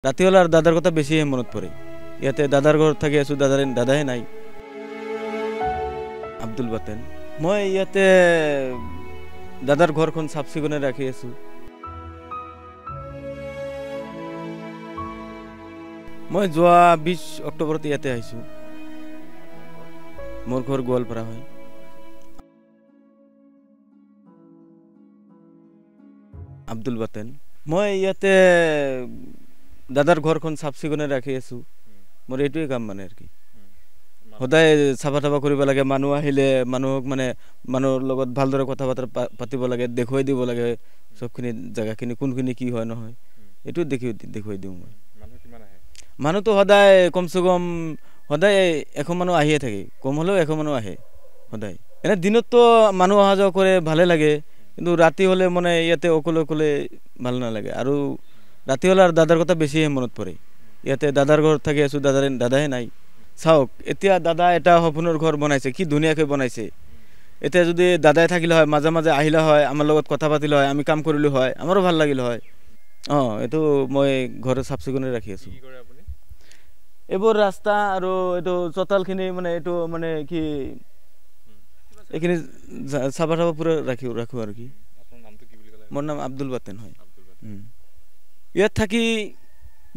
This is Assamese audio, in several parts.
রাতি হলে আর দাদার কথা বেশি মনত পড়ে। ইয়াতে দাদার ঘর থাকি আছো, দাদাই নাই। আব্দুল বাতেন। মই ইয়াতে দাদার ঘরখন চাফ চিকুণে রাখি আছো। মই যোৱা 20 অক্টোবৰত ইয়াতে আহিছো। মোৰ ঘৰ গোৱালপাৰা হয়। আব্দুল বাতেন। মই ইয়াতে দাদাৰ ঘৰখন চাফ চিকুণে ৰাখি আছো। মোৰ এইটোৱে কাম মানে আৰ কি। সদায় চাফা টাফা কৰিব লাগে, মানুহ আহিলে মানুহক মানে মানুহৰ লগত ভালদৰে কথা বতৰা পাতিব লাগে, দেখুৱাই দিব লাগে সবখিনি জায়গাখিনি কোনখিনি কি হয় নহয়, এইটো দেখুৱাই দিওঁ মই। মানুহতো সদায় কমচে কম সদায় 100 মানুহ আহিয়ে থাকে, কম হ'লেও 100 মানুহ আহে সদায়। এনে দিনততো মানুহ অহা যোৱা কৰে, ভালে লাগে, কিন্তু ৰাতি হ'লে মানে ইয়াতে অকলে অকলে ভাল নালাগে। আৰু ৰাতি হ'লে আৰু দাদাৰ কথা বেছিহে মনত পৰে। ইয়াতে দাদাৰ ঘৰত থাকি আছো, দাদাই নাই। চাওক, এতিয়া দাদা এটা সপোনৰ ঘৰ বনাইছে, কি ধুনীয়াকৈ বনাইছে। এতিয়া যদি দাদাই থাকিলে হয়, মাজে মাজে আহিলে হয়, আমাৰ লগত কথা পাতিলে হয়, আমি কাম কৰিলো হয়, আমাৰো ভাল লাগিল হয়। এইটো মই ঘৰ চাফ চিকুণে ৰাখি আছো। এইবোৰ ৰাস্তা আৰু এইটো চোতালখিনি মানে এইটো মানে কি এইখিনি চাফা টাফা পুৰা ৰাখো আৰু কি। মোৰ নাম আব্দুল বাতেন হয়। ইয়াত থাকি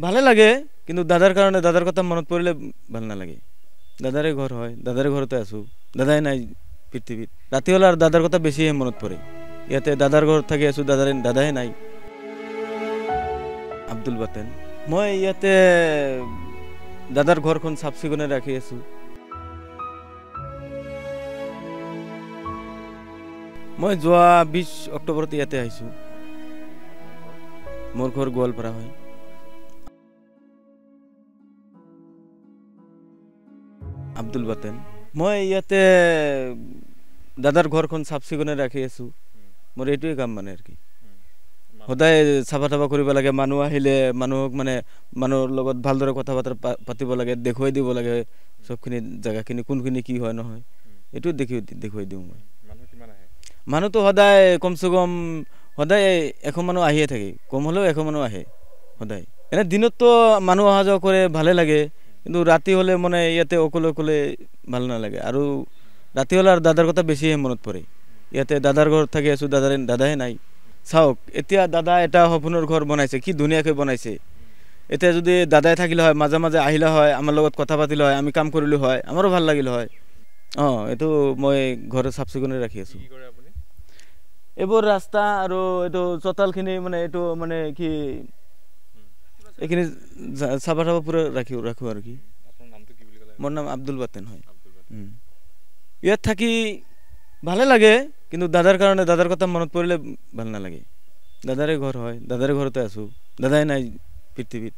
ভালে লাগে, কিন্তু দাদাৰ কাৰণে দাদাৰ কথা মনত পৰিলে ভাল নালাগে। দাদাৰে ঘৰ হয়, দাদাৰে ঘৰতে আছো, দাদাই নাই পৃথিৱীত। ৰাতি হ'লে আৰু দাদাৰ কথা বেছিহে মনত পৰে। ইয়াতে দাদাৰ ঘৰত থাকি আছো, দাদাই নাই। আব্দুল বাতেন। মই ইয়াতে দাদাৰ ঘৰখন চাফ চিকুণে ৰাখি আছো। মই যোৱা 20 অক্টোবৰত ইয়াতে আহিছো। মোৰ ঘৰ গোৱালপাৰা হয়। আব্দুল বাতেন। মই ইয়াতে দাদাৰ ঘৰখন চাফ চিকুণে ৰাখি আছো। মোৰ এইটোৱে কাম মানে আৰ কি। সদায় চাফা টাফা কৰিব লাগে, মানুহ আহিলে মানুহক মানে মানুহৰ লগত ভালদৰে কথা বতৰা পাতিব লাগে, দেখুৱাই দিব লাগে সবখিনি জায়গাখিনি কোনখিনি কি হয় নহয়, এইটো দেখুৱাই দিওঁ মই। মানুহতো সদায় কমচে কম সদায় 100 মানুহ আহিয়ে থাকে, কম হ'লেও 100 মানুহ আহে সদায়। এনে দিনততো মানুহ অহা যোৱা কৰে, ভালে লাগে, কিন্তু ৰাতি হ'লে মানে ইয়াতে অকলে অকলে ভাল নালাগে। আৰু ৰাতি হ'লে আৰু দাদাৰ কথা বেছিহে মনত পৰে। ইয়াতে দাদাৰ ঘৰত থাকি আছো, দাদাই নাই। চাওক, এতিয়া দাদা এটা সপোনৰ ঘৰ বনাইছে, কি ধুনীয়াকৈ বনাইছে। এতিয়া যদি দাদাই থাকিলে হয়, মাজে মাজে আহিলে হয়, আমাৰ লগত কথা পাতিলে হয়, আমি কাম কৰিলো হয়, আমাৰো ভাল লাগিল হয়। এইটো মই ঘৰ চাফ চিকুণে ৰাখি আছো। এইবোৰ ৰাস্তা আৰু এইটো চোতালখিনি মানে এইটো মানে কি এইখিনি চাফা টাফা পুৰা ৰাখো আৰু কি। মোৰ নাম আব্দুল বাতেন হয়। ইয়াত থাকি ভালে লাগে, কিন্তু দাদাৰ কাৰণে দাদাৰ কথা মনত পৰিলে ভাল নালাগে। দাদাৰে ঘৰ হয়, দাদাৰে ঘৰতে আছো, দাদাই নাই পৃথিৱীত।